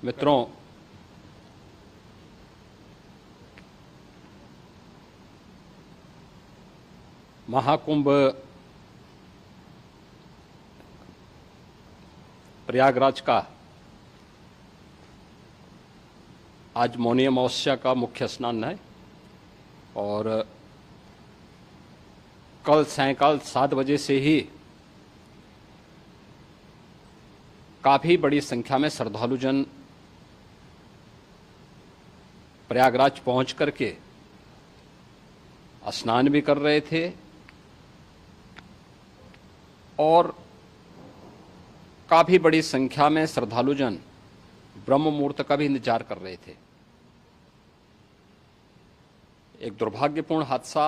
मित्रों, महाकुंभ प्रयागराज का आज मौनी अमावस्या का मुख्य स्नान है और कल सायंकाल 7 बजे से ही काफ़ी बड़ी संख्या में श्रद्धालुजन प्रयागराज पहुंच करके स्नान भी कर रहे थे और काफ़ी बड़ी संख्या में श्रद्धालुजन ब्रह्म मुहूर्त का भी इंतजार कर रहे थे। एक दुर्भाग्यपूर्ण हादसा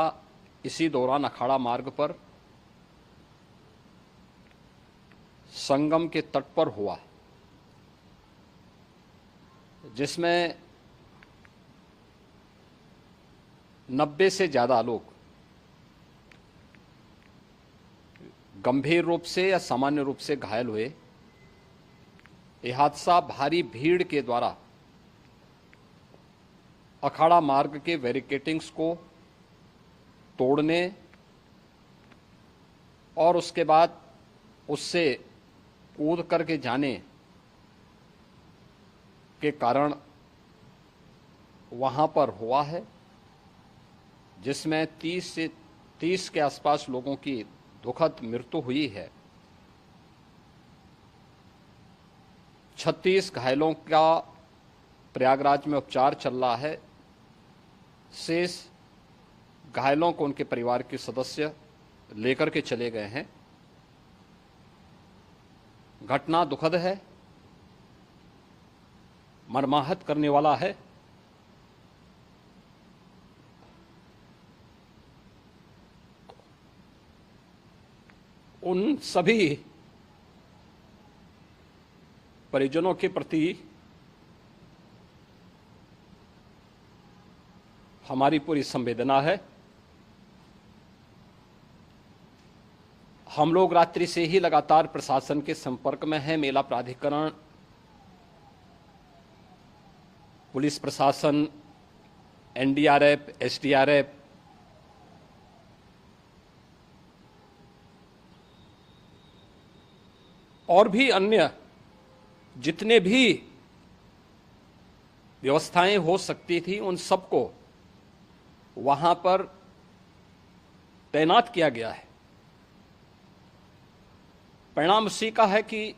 इसी दौरान अखाड़ा मार्ग पर संगम के तट पर हुआ, जिसमें 90 से ज़्यादा लोग गंभीर रूप से या सामान्य रूप से घायल हुए। यह हादसा भारी भीड़ के द्वारा अखाड़ा मार्ग के बैरिकेडिंग्स को तोड़ने और उसके बाद उससे कूद करके जाने के कारण वहां पर हुआ है, जिसमें 30 के आसपास लोगों की दुखद मृत्यु हुई है। 36 घायलों का प्रयागराज में उपचार चल रहा है। शेष घायलों को उनके परिवार के सदस्य लेकर के चले गए हैं। घटना दुखद है, मर्माहत करने वाला है। उन सभी परिजनों के प्रति हमारी पूरी संवेदना है। हम लोग रात्रि से ही लगातार प्रशासन के संपर्क में हैं। मेला प्राधिकरण, पुलिस प्रशासन, एनडीआरएफ, एसडीआरएफ और भी अन्य जितने भी व्यवस्थाएं हो सकती थी उन सबको वहां पर तैनात किया गया है। परिणाम उसी का है कि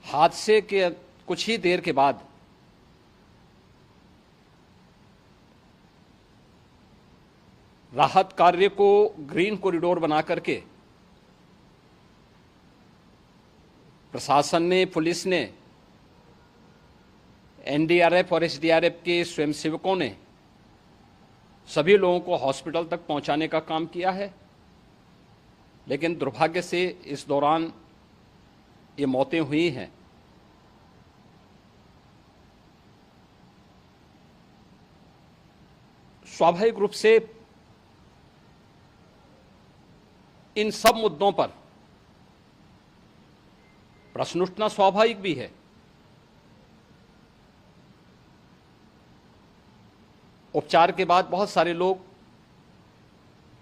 हादसे के कुछ ही देर के बाद राहत कार्य को ग्रीन कॉरिडोर बना करके प्रशासन ने, पुलिस ने, एनडीआरएफ और एसडीआरएफ के स्वयंसेवकों ने सभी लोगों को हॉस्पिटल तक पहुंचाने का काम किया है। लेकिन दुर्भाग्य से इस दौरान ये मौतें हुई हैं। स्वाभाविक रूप से इन सब मुद्दों पर प्रश्न उठना स्वाभाविक भी है। उपचार के बाद बहुत सारे लोग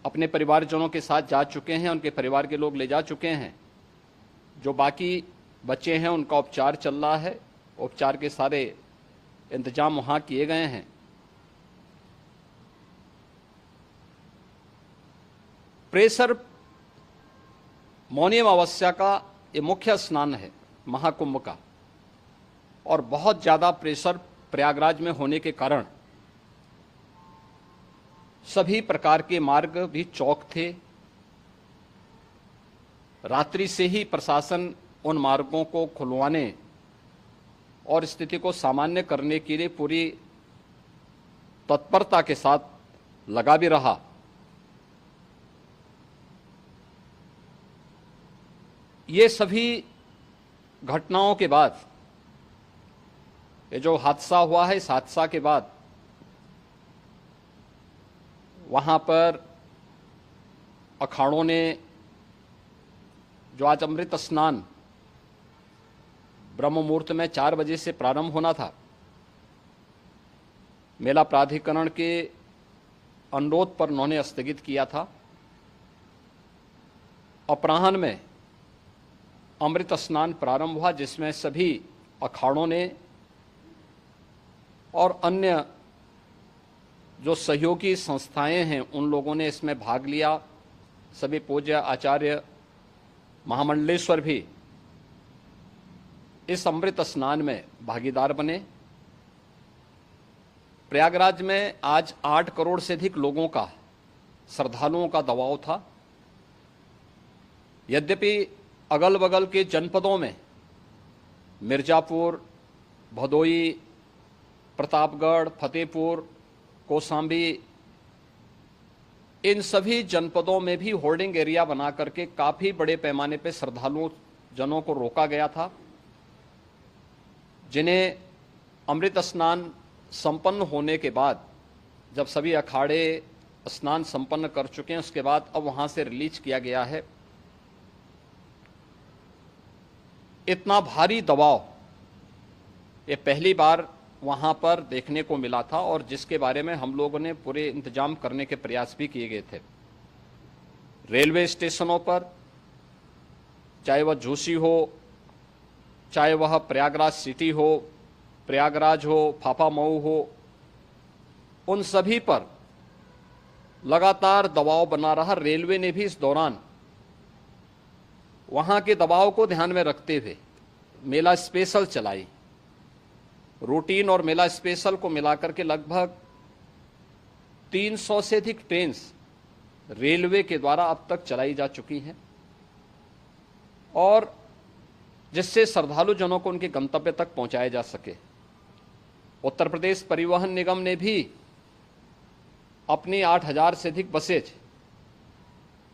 अपने परिवारजनों के साथ जा चुके हैं, उनके परिवार के लोग ले जा चुके हैं। जो बाकी बच्चे हैं उनका उपचार चल रहा है। उपचार के सारे इंतजाम वहां किए गए हैं। प्रेशर मौनी अमावस्या का ये मुख्य स्नान है महाकुंभ का, और बहुत ज़्यादा प्रेशर प्रयागराज में होने के कारण सभी प्रकार के मार्ग भी चौक थे। रात्रि से ही प्रशासन उन मार्गों को खुलवाने और स्थिति को सामान्य करने के लिए पूरी तत्परता के साथ लगा भी रहा। ये सभी घटनाओं के बाद, ये जो हादसा हुआ है, इस हादसा के बाद वहां पर अखाड़ों ने जो आज अमृत स्नान ब्रह्म मुहूर्त में 4 बजे से प्रारंभ होना था। मेला प्राधिकरण के अनुरोध पर उन्होंने स्थगित किया था। अपराह्न में अमृत स्नान प्रारंभ हुआ, जिसमें सभी अखाड़ों ने और अन्य जो सहयोगी संस्थाएं हैं उन लोगों ने इसमें भाग लिया। सभी पूज्य आचार्य महामंडलेश्वर भी इस अमृत स्नान में भागीदार बने। प्रयागराज में आज 8 करोड़ से अधिक लोगों का, श्रद्धालुओं का दबाव था। यद्यपि अगल बगल के जनपदों में मिर्जापुर, भदोई, प्रतापगढ़, फतेहपुर, कौशाम्बी, इन सभी जनपदों में भी होर्डिंग एरिया बना करके काफी बड़े पैमाने पर श्रद्धालुओं जनों को रोका गया था, जिन्हें अमृत स्नान संपन्न होने के बाद, जब सभी अखाड़े स्नान संपन्न कर चुके हैं, उसके बाद अब वहां से रिलीज किया गया है। इतना भारी दबाव ये पहली बार वहां पर देखने को मिला था, और जिसके बारे में हम लोगों ने पूरे इंतजाम करने के प्रयास भी किए गए थे। रेलवे स्टेशनों पर, चाहे वह झूसी हो, चाहे वह प्रयागराज सिटी हो, प्रयागराज हो, फाफामऊ हो, उन सभी पर लगातार दबाव बना रहा। रेलवे ने भी इस दौरान वहां के दबाव को ध्यान में रखते हुए मेला स्पेशल चलाई। रूटीन और मेला स्पेशल को मिलाकर के लगभग 300 से अधिक ट्रेन रेलवे के द्वारा अब तक चलाई जा चुकी हैं, और जिससे श्रद्धालु जनों को उनके गंतव्य तक पहुंचाया जा सके। उत्तर प्रदेश परिवहन निगम ने भी अपनी 8000 से अधिक बसेज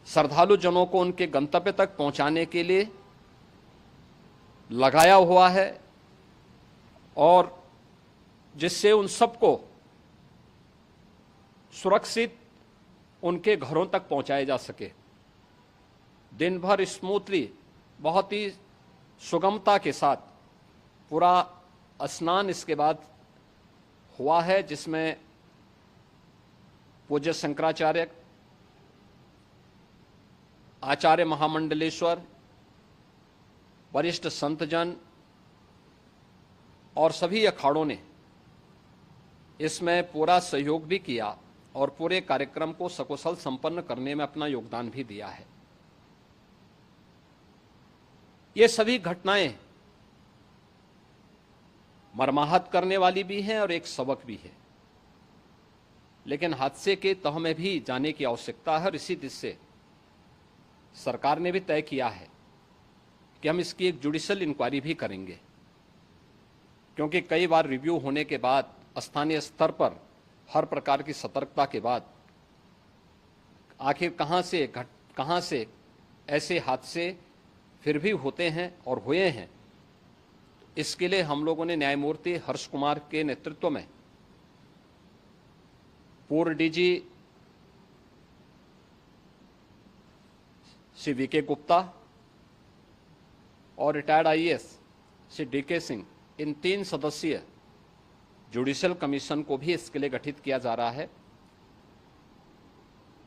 श्रद्धालु जनों को उनके गंतव्य तक पहुंचाने के लिए लगाया हुआ है, और जिससे उन सबको सुरक्षित उनके घरों तक पहुंचाया जा सके। दिन भर स्मूथली, बहुत ही सुगमता के साथ पूरा स्नान इसके बाद हुआ है, जिसमें पूज्य शंकराचार्य, आचार्य महामंडलेश्वर, वरिष्ठ संतजन और सभी अखाड़ों ने इसमें पूरा सहयोग भी किया और पूरे कार्यक्रम को सकुशल संपन्न करने में अपना योगदान भी दिया है। ये सभी घटनाएं मर्माहत करने वाली भी हैं और एक सबक भी है, लेकिन हादसे के तह में भी जाने की आवश्यकता है, और इसी दिशा से सरकार ने भी तय किया है कि हम इसकी एक जुडिशियल इंक्वायरी भी करेंगे, क्योंकि कई बार रिव्यू होने के बाद स्थानीय स्तर पर हर प्रकार की सतर्कता के बाद आखिर कहां से ऐसे हादसे फिर भी होते हैं और हुए हैं। इसके लिए हम लोगों ने न्यायमूर्ति हर्ष कुमार के नेतृत्व में पूर्व डीजी श्री वीके गुप्ता और retired IAS Shri DK Singh, इन 3 सदस्यीय जुडिशियल कमीशन को भी इसके लिए गठित किया जा रहा है।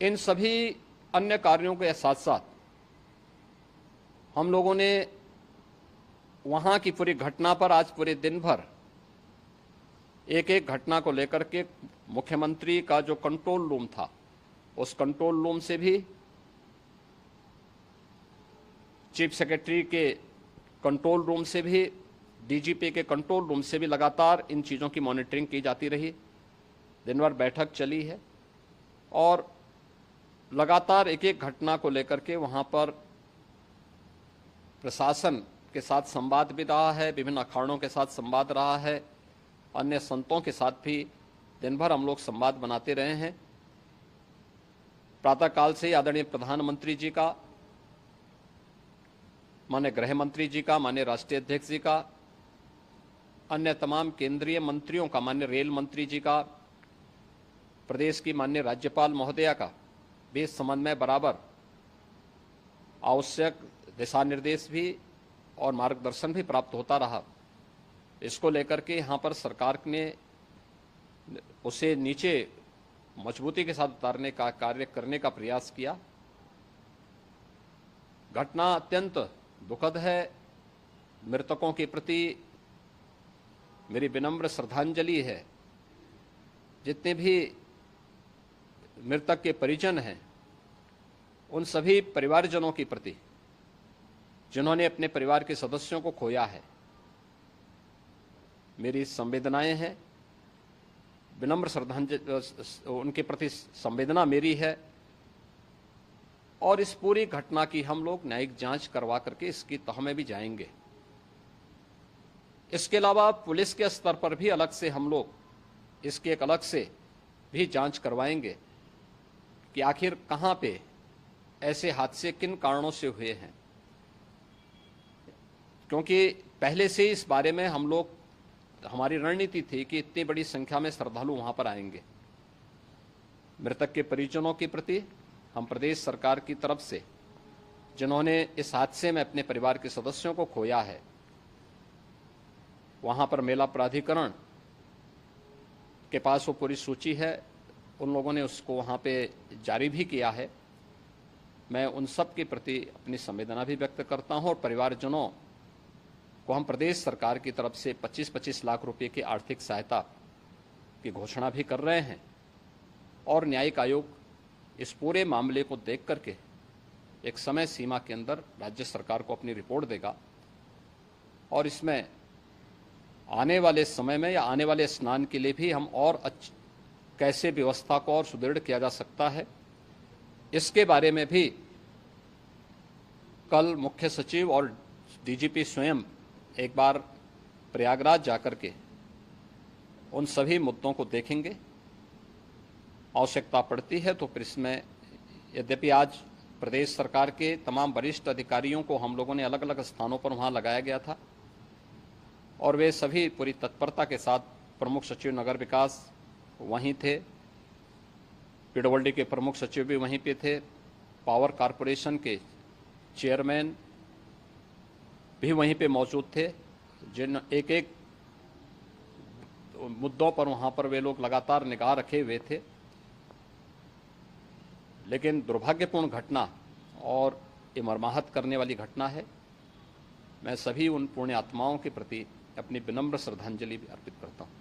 इन सभी अन्य कार्यों के साथ साथ हम लोगों ने वहां की पूरी घटना पर आज पूरे दिन भर एक एक घटना को लेकर के मुख्यमंत्री का जो कंट्रोल रूम था, उस कंट्रोल रूम से भी, चीफ सेक्रेटरी के कंट्रोल रूम से भी, डीजीपी के कंट्रोल रूम से भी लगातार इन चीज़ों की मॉनिटरिंग की जाती रही। दिन भर बैठक चली है और लगातार एक एक घटना को लेकर के वहाँ पर प्रशासन के साथ संवाद भी रहा है, विभिन्न अखाड़ों के साथ संवाद रहा है, अन्य संतों के साथ भी दिन भर हम लोग संवाद बनाते रहे हैं। प्रातःकाल से आदरणीय प्रधानमंत्री जी का, माननीय गृह मंत्री जी का, माननीय राष्ट्रीय अध्यक्ष जी का, अन्य तमाम केंद्रीय मंत्रियों का, माननीय रेल मंत्री जी का, प्रदेश की माननीय राज्यपाल महोदया का भी इस संबंध में बराबर आवश्यक दिशा निर्देश भी और मार्गदर्शन भी प्राप्त होता रहा। इसको लेकर के यहाँ पर सरकार ने उसे नीचे मजबूती के साथ उतारने का कार्य करने का प्रयास किया। घटना अत्यंत दुखद है। मृतकों के प्रति मेरी विनम्र श्रद्धांजलि है। जितने भी मृतक के परिजन हैं, उन सभी परिवारजनों के प्रति जिन्होंने अपने परिवार के सदस्यों को खोया है, मेरी संवेदनाएं हैं। विनम्र श्रद्धांजलि उनके प्रति संवेदना मेरी है। और इस पूरी घटना की हम लोग न्यायिक जांच करवा करके इसकी तह में भी जाएंगे। इसके अलावा पुलिस के स्तर पर भी अलग से हम लोग इसकी एक अलग से भी जांच करवाएंगे कि आखिर कहां पे ऐसे हादसे किन कारणों से हुए हैं, क्योंकि पहले से इस बारे में हम लोग, हमारी रणनीति थी कि इतनी बड़ी संख्या में श्रद्धालु वहां पर आएंगे। मृतक के परिजनों के प्रति हम प्रदेश सरकार की तरफ से, जिन्होंने इस हादसे में अपने परिवार के सदस्यों को खोया है, वहां पर मेला प्राधिकरण के पास वो पूरी सूची है, उन लोगों ने उसको वहां पे जारी भी किया है। मैं उन सब के प्रति अपनी संवेदना भी व्यक्त करता हूं और परिवारजनों को हम प्रदेश सरकार की तरफ से 25-25 लाख रुपए की आर्थिक सहायता की घोषणा भी कर रहे हैं। और न्यायिक आयोग इस पूरे मामले को देख करके एक समय सीमा के अंदर राज्य सरकार को अपनी रिपोर्ट देगा और इसमें आने वाले समय में या आने वाले स्नान के लिए भी हम और कैसे व्यवस्था को और सुदृढ़ किया जा सकता है, इसके बारे में भी कल मुख्य सचिव और डीजीपी स्वयं एक बार प्रयागराज जाकर के उन सभी मुद्दों को देखेंगे। आवश्यकता पड़ती है तो फिर इसमें, यद्यपि आज प्रदेश सरकार के तमाम वरिष्ठ अधिकारियों को हम लोगों ने अलग अलग स्थानों पर वहां लगाया गया था और वे सभी पूरी तत्परता के साथ, प्रमुख सचिव नगर विकास वहीं थे, पीडब्ल्यूडी के प्रमुख सचिव भी वहीं पे थे, पावर कारपोरेशन के चेयरमैन भी वहीं पे मौजूद थे, जिन एक एक मुद्दों पर वहां पर वे लोग लगातार निगाह रखे हुए थे। लेकिन दुर्भाग्यपूर्ण घटना और ये मर्माहत करने वाली घटना है। मैं सभी उन पुण्य आत्माओं के प्रति अपनी विनम्र श्रद्धांजलि भी अर्पित करता हूँ।